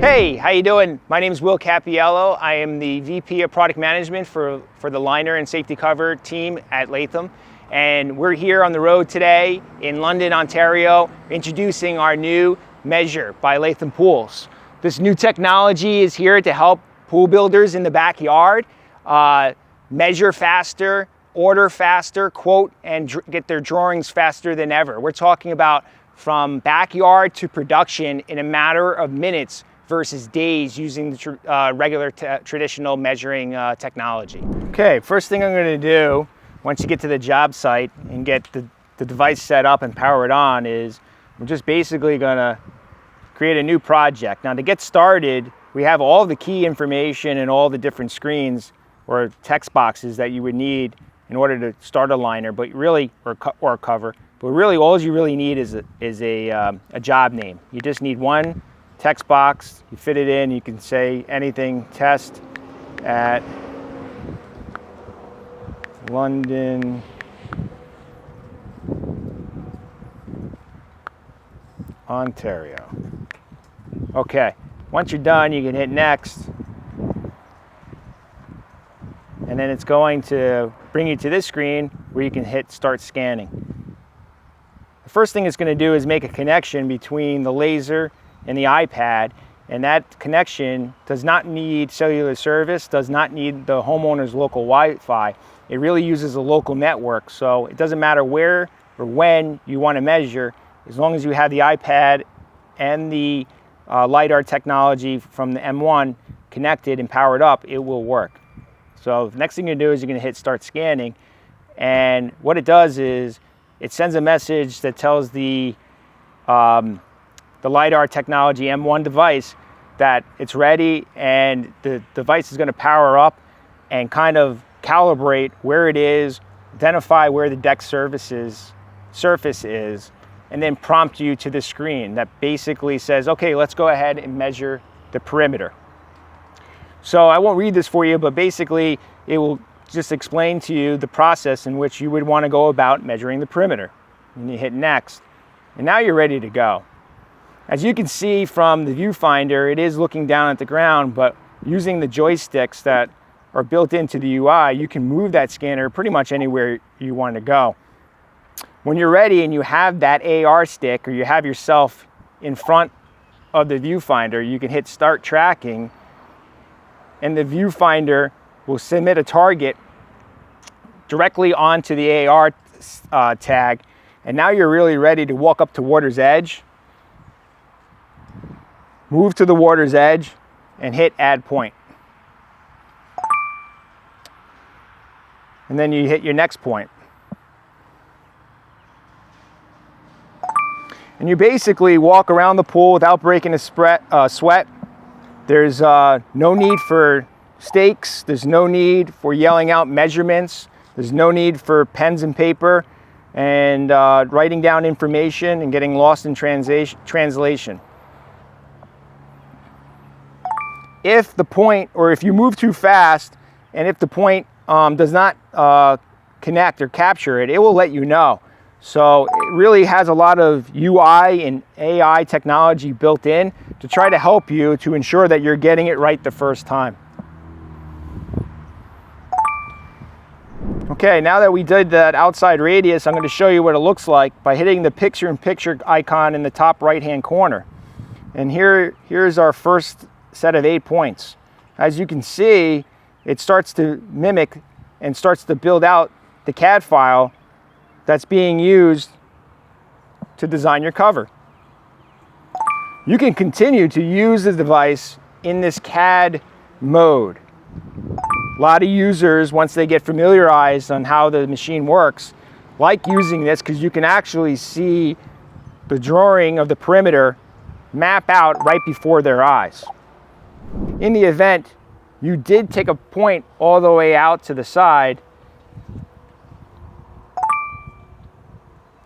Hey, how you doing? My name is Will Cappiello. I am the VP of Product Management for the liner and safety cover team at Latham. And we're here on the road today in London, Ontario, introducing our new Measure by Latham Pools. This new technology is here to help pool builders in the backyard measure faster, order faster, quote, and get their drawings faster than ever. We're talking about from backyard to production in a matter of minutes versus days using the regular traditional measuring technology. Okay, first thing I'm going to do once you get to the job site and get the device set up and power it on is we're just basically going to create a new project. Now to get started, we have all the key information and all the different screens or text boxes that you would need in order to start a liner, but really, or a cover. But really, all you really need is a job name. You just need one text box. You fit it in. You can say anything. Test at London, Ontario. Okay. Once you're done, you can hit next. And then it's going to bring you to this screen where you can hit start scanning. The first thing it's going to do is make a connection between the laser and the iPad, and that connection does not need cellular service, does not need the homeowner's local Wi-Fi. It really uses a local network, so it doesn't matter where or when you want to measure, as long as you have the iPad and the LiDAR technology from the M1 connected and powered up, it will work. So the next thing you do is you're going to hit start scanning, and what it does is it sends a message that tells the LiDAR technology M1 device that it's ready, and the device is going to power up and kind of calibrate where it is, identify where the deck surface is, and then prompt you to the screen that basically says, okay, let's go ahead and measure the perimeter. So I won't read this for you, but basically it will just explain to you the process in which you would want to go about measuring the perimeter. And you hit next, and now you're ready to go. As you can see from the viewfinder, it is looking down at the ground, but using the joysticks that are built into the UI, you can move that scanner pretty much anywhere you want to go. When you're ready and you have that AR stick, or you have yourself in front of the viewfinder, you can hit start tracking, and the viewfinder will submit a target directly onto the AR tag, and now you're really ready to walk up to water's edge, move to the water's edge, and hit add point. And then you hit your next point. And you basically walk around the pool without breaking a sweat. There's no need for stakes. There's no need for yelling out measurements. There's no need for pens and paper and writing down information and getting lost in translation. If the point, or if you move too fast, and if the point does not connect or capture it, it will let you know. So it really has a lot of UI and AI technology built in to try to help you to ensure that you're getting it right the first time. Okay, now that we did that outside radius, I'm going to show you what it looks like by hitting the picture-in-picture icon in the top right-hand corner. And here's our first set of 8 points. As you can see, it starts to mimic and starts to build out the CAD file that's being used to design your cover. You can continue to use the device in this CAD mode. A lot of users, once they get familiarized on how the machine works, like using this because you can actually see the drawing of the perimeter map out right before their eyes. In the event you did take a point all the way out to the side,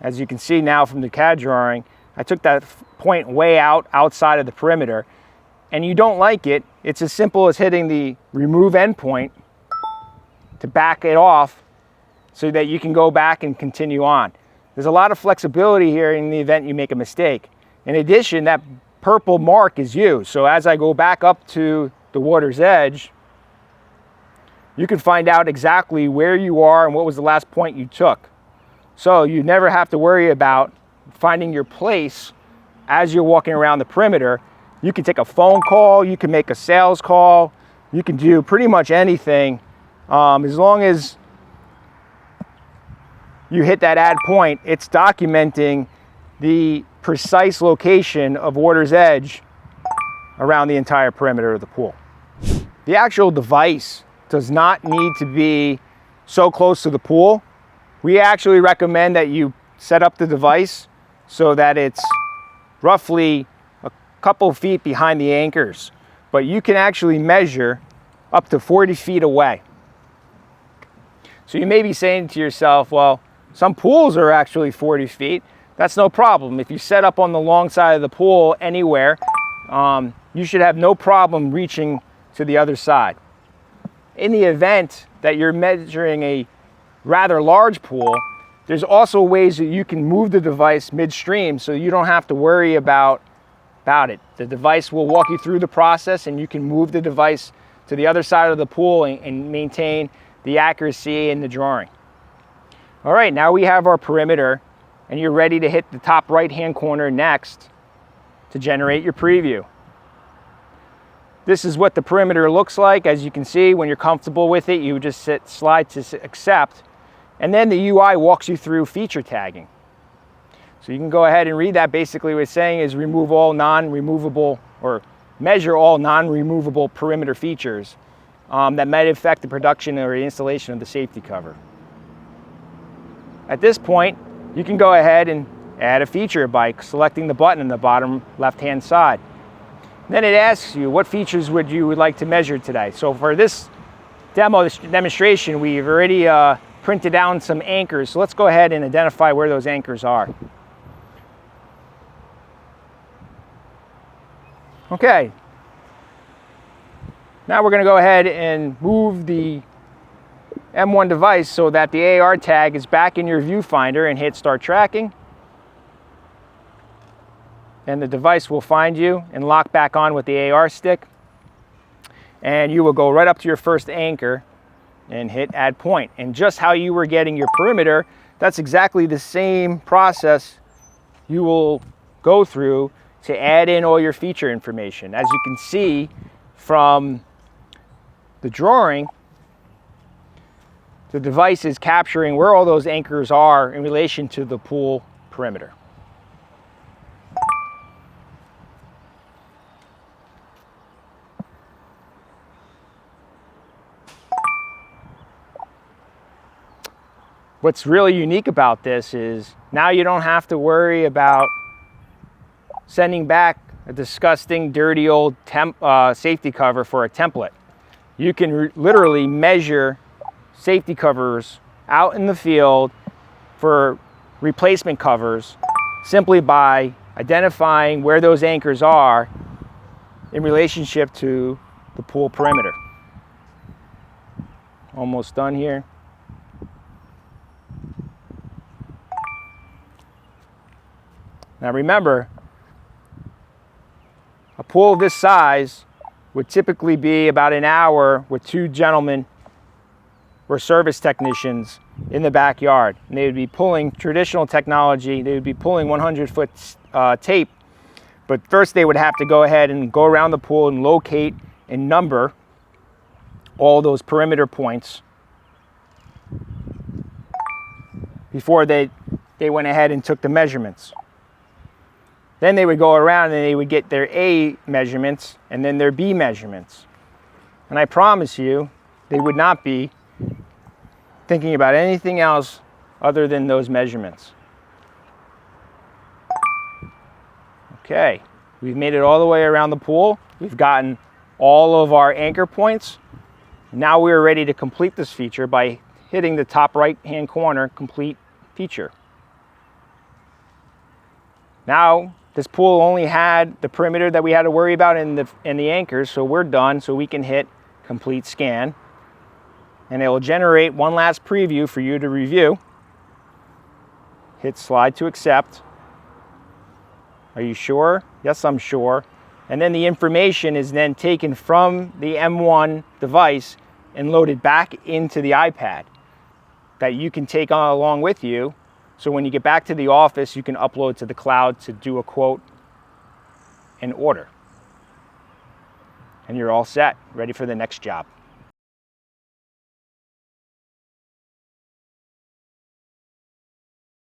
as you can see now from the CAD drawing, I took that point way outside of the perimeter, and you don't like it, it's as simple as hitting the remove endpoint to back it off so that you can go back and continue on. There's a lot of flexibility here in the event you make a mistake. In addition, that purple mark is you. So as I go back up to the water's edge, you can find out exactly where you are and what was the last point you took. So you never have to worry about finding your place as you're walking around the perimeter. You can take a phone call, you can make a sales call, you can do pretty much anything. As long as you hit that add point, it's documenting the precise location of water's edge around the entire perimeter of the pool. The actual device does not need to be so close to the pool. We actually recommend that you set up the device so that it's roughly a couple feet behind the anchors, but you can actually measure up to 40 feet away. So you may be saying to yourself, well, some pools are actually 40 feet. That's no problem. If you set up on the long side of the pool anywhere, you should have no problem reaching to the other side. In the event that you're measuring a rather large pool, there's also ways that you can move the device midstream so you don't have to worry about it. The device will walk you through the process, and you can move the device to the other side of the pool and maintain the accuracy in the drawing. All right, now we have our perimeter, and you're ready to hit the top right-hand corner next to generate your preview. This is what the perimeter looks like. As you can see, when you're comfortable with it, you just slide to accept, and then the UI walks you through feature tagging. So you can go ahead and read that. Basically what it's saying is remove all non-removable, or measure all non-removable perimeter features that might affect the production or the installation of the safety cover. At this point, you can go ahead and add a feature by selecting the button in the bottom left-hand side. Then it asks you, what features would you like to measure today? So for this demonstration, we've already printed down some anchors. So let's go ahead and identify where those anchors are. Okay. Now we're going to go ahead and move the M1 device so that the AR tag is back in your viewfinder, and hit start tracking. And the device will find you and lock back on with the AR stick. And you will go right up to your first anchor and hit add point. And just how you were getting your perimeter, that's exactly the same process you will go through to add in all your feature information. As you can see from the drawing, the device is capturing where all those anchors are in relation to the pool perimeter. What's really unique about this is now you don't have to worry about sending back a disgusting, dirty old safety cover for a template. You can literally measure safety covers out in the field for replacement covers simply by identifying where those anchors are in relationship to the pool perimeter. Almost done here. Now remember, a pool of this size would typically be about an hour with two gentlemen or service technicians in the backyard. And they would be pulling traditional technology. They would be pulling 100-foot tape. But first they would have to go ahead and go around the pool and locate and number all those perimeter points before they went ahead and took the measurements. Then they would go around and they would get their A measurements and then their B measurements. And I promise you, they would not be thinking about anything else other than those measurements. Okay, we've made it all the way around the pool. We've gotten all of our anchor points. Now we're ready to complete this feature by hitting the top right-hand corner, complete feature. Now, this pool only had the perimeter that we had to worry about in the anchors, so we're done, so we can hit complete scan. And it will generate one last preview for you to review. Hit slide to accept. Are you sure Yes, I'm sure. And then the information is then taken from the M1 device and loaded back into the iPad that you can take on along with you. So when you get back to the office, you can upload to the cloud to do a quote and order. And you're all set, ready for the next job.